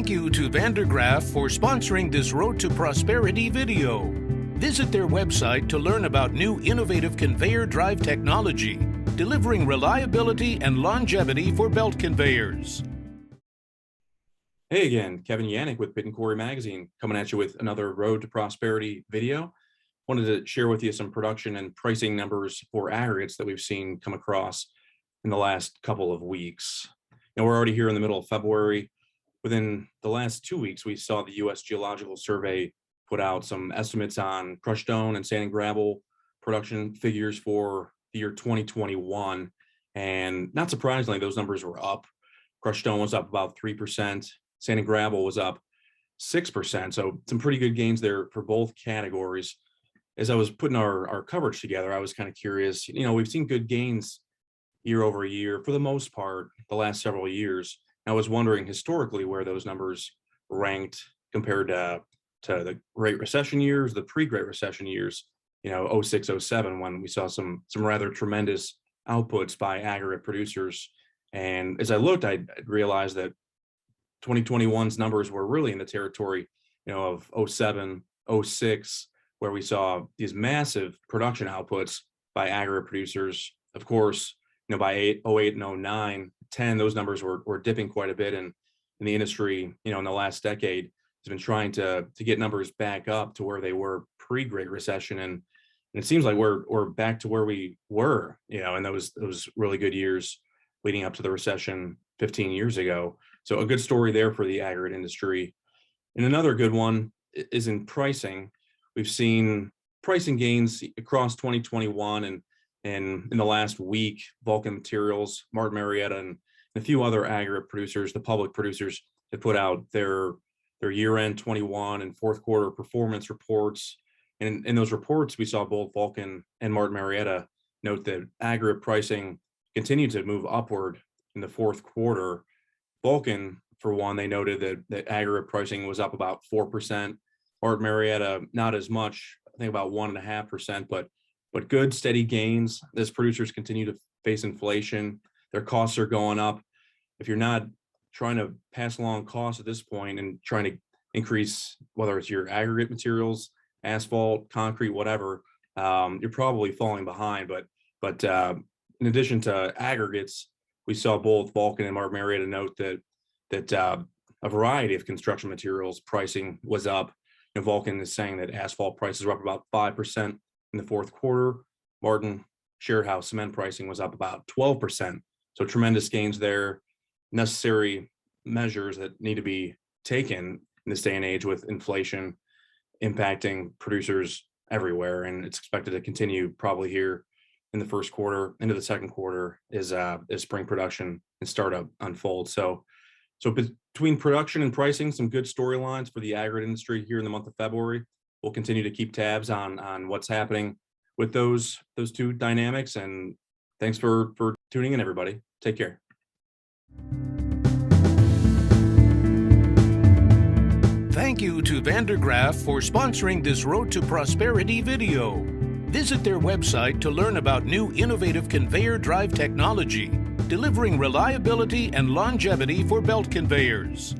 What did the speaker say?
Thank you to Vandergraaf for sponsoring this Road to Prosperity video. Visit their website to learn about new innovative conveyor drive technology, delivering reliability and longevity for belt conveyors. Hey again, Kevin Yanik with Quarry Magazine, coming at you with another Road to Prosperity video. Wanted to share with you some production and pricing numbers for aggregates that we've seen come across in the last couple of weeks. Now we're already here in the middle of February. Within the last 2 weeks, we saw the U.S. Geological Survey put out some estimates on crushed stone and sand and gravel production figures for the year 2021. And not surprisingly, those numbers were up. Crushed stone was up about 3%. Sand and gravel was up 6%. So some pretty good gains there for both categories. As I was putting our coverage together, I was kind of curious. We've seen good gains year over year for the most part the last several years. I was wondering historically where those numbers ranked compared to the Great Recession years, the pre-Great Recession years, 06, 07, when we saw some rather tremendous outputs by aggregate producers. And as I looked, I realized that 2021's numbers were really in the territory, of 07, 06, where we saw these massive production outputs by aggregate producers. Of course, by 08 and 09, 10, those numbers were dipping quite a bit in the industry, in the last decade. Has been trying to get numbers back up to where they were pre-Great Recession. And it seems like we're back to where we were, in those really good years leading up to the recession 15 years ago. So a good story there for the aggregate industry. And another good one is in pricing. We've seen pricing gains across 2021 and in the last week. Vulcan Materials, Martin Marietta, and a few other aggregate producers, the public producers, have put out their year-end 21 and fourth quarter performance reports. And in those reports, we saw both Vulcan and Martin Marietta note that aggregate pricing continued to move upward in the fourth quarter. Vulcan, for one, they noted that aggregate pricing was up about 4%. Martin Marietta, not as much, I think about 1.5%, but good steady gains as producers continue to face inflation. Their costs are going up. If you're not trying to pass along costs at this point and trying to increase, whether it's your aggregate materials, asphalt, concrete, whatever, you're probably falling behind. But in addition to aggregates, we saw both Vulcan and Martin Marietta note that a variety of construction materials pricing was up. Vulcan is saying that asphalt prices were up about 5% in the fourth quarter. Martin shared how cement pricing was up about 12%. So tremendous gains there. Necessary measures that need to be taken in this day and age with inflation impacting producers everywhere. And it's expected to continue probably here in the first quarter into the second quarter as spring production and startup unfolds. So between production and pricing, some good storylines for the aggregate industry here in the month of February. We'll continue to keep tabs on what's happening with those two dynamics. And thanks for tuning in, everybody. Take care. Thank you to Vandergraaf for sponsoring this Road to Prosperity video. Visit their website to learn about new innovative conveyor drive technology, delivering reliability and longevity for belt conveyors.